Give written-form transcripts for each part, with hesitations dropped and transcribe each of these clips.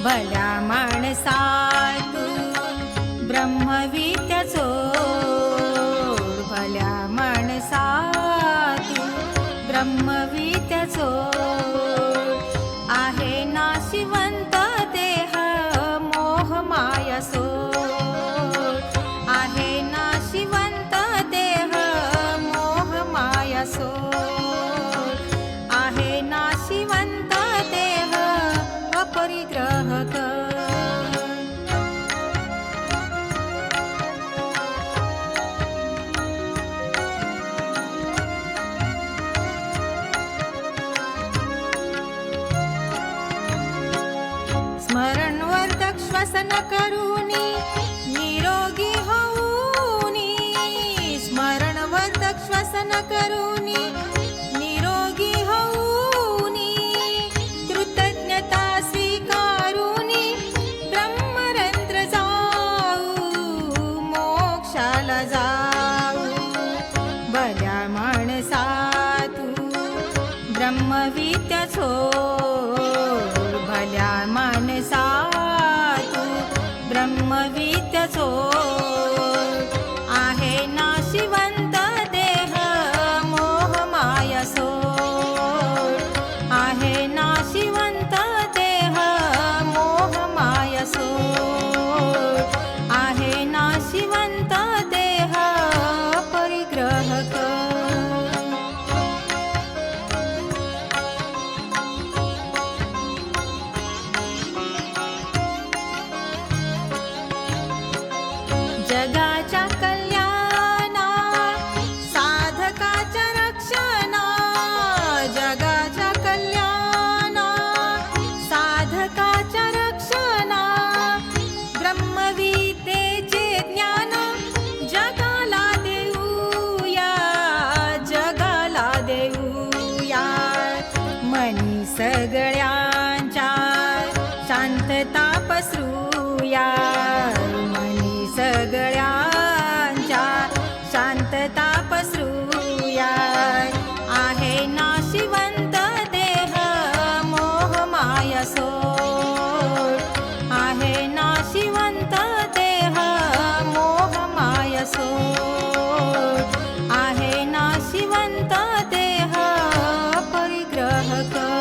भल्या माणसा तू ब्रह्मविद्या चोर, भल्या माणसा तू ब्रह्मविद्या चोर. आहे नाशिवंत देह मोह माया सोड, आहे नाशिवंत देह मोह माया सोड, आहे नाशिवंत देह अपरिग्रह कर. स्मरणवर्धक श्वसन करूनी निरोगी होऊनी, स्मरणवर्धक श्वसन करूनी निरोगी होऊनी, कृतज्ञता स्वीकारूनी ब्रह्मरंध्र जाऊ, मोक्षाला जाऊ. भल्या माणसा तू ब्रह्मविद्या चोर, भल्या माणसा तू ब्रह्मविद्या चोर. आहे नाशिवंत देह मोह माया सोड, आहे नाशिवंत देह मोह माया सोड, आहे नाशिवंत देह परिग्रह कर. जगाच्या कल्याणा साधकाच्या रक्षणा, जगाच्या कल्याणा साधकाच्या रक्षणा, ब्रह्मविद्येचे ज्ञान जगाला देऊया, जगाला देऊया. मनी सगळ्यांच्या शांतता पसरूया, मनी सगळ्यांच्या शांतता पसरूया. आहे नाशिवंत देह मोह माया सोड, आहे नाशिवंत देह मोह माया सोड, आहे नाशिवंत देह परिग्रह कर.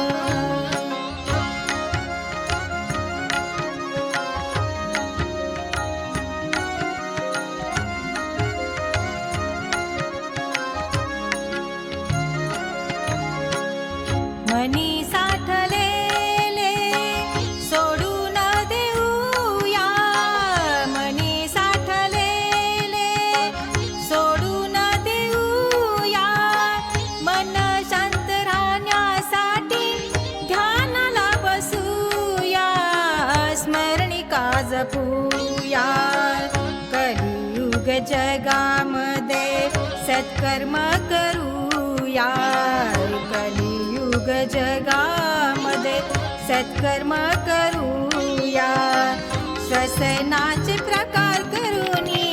मनी साठलेले सोडून देऊया, मनी साठलेले सोडून देऊया. मन शांत राहण्यासाठी ध्यानाला बसूया, स्मरणिका जपूया. कलियुग जगामध्ये सत्कर्म करूया, कलियुग जगामध्ये सत्कर्म करूया. श्वसनाचे प्रकार करूनी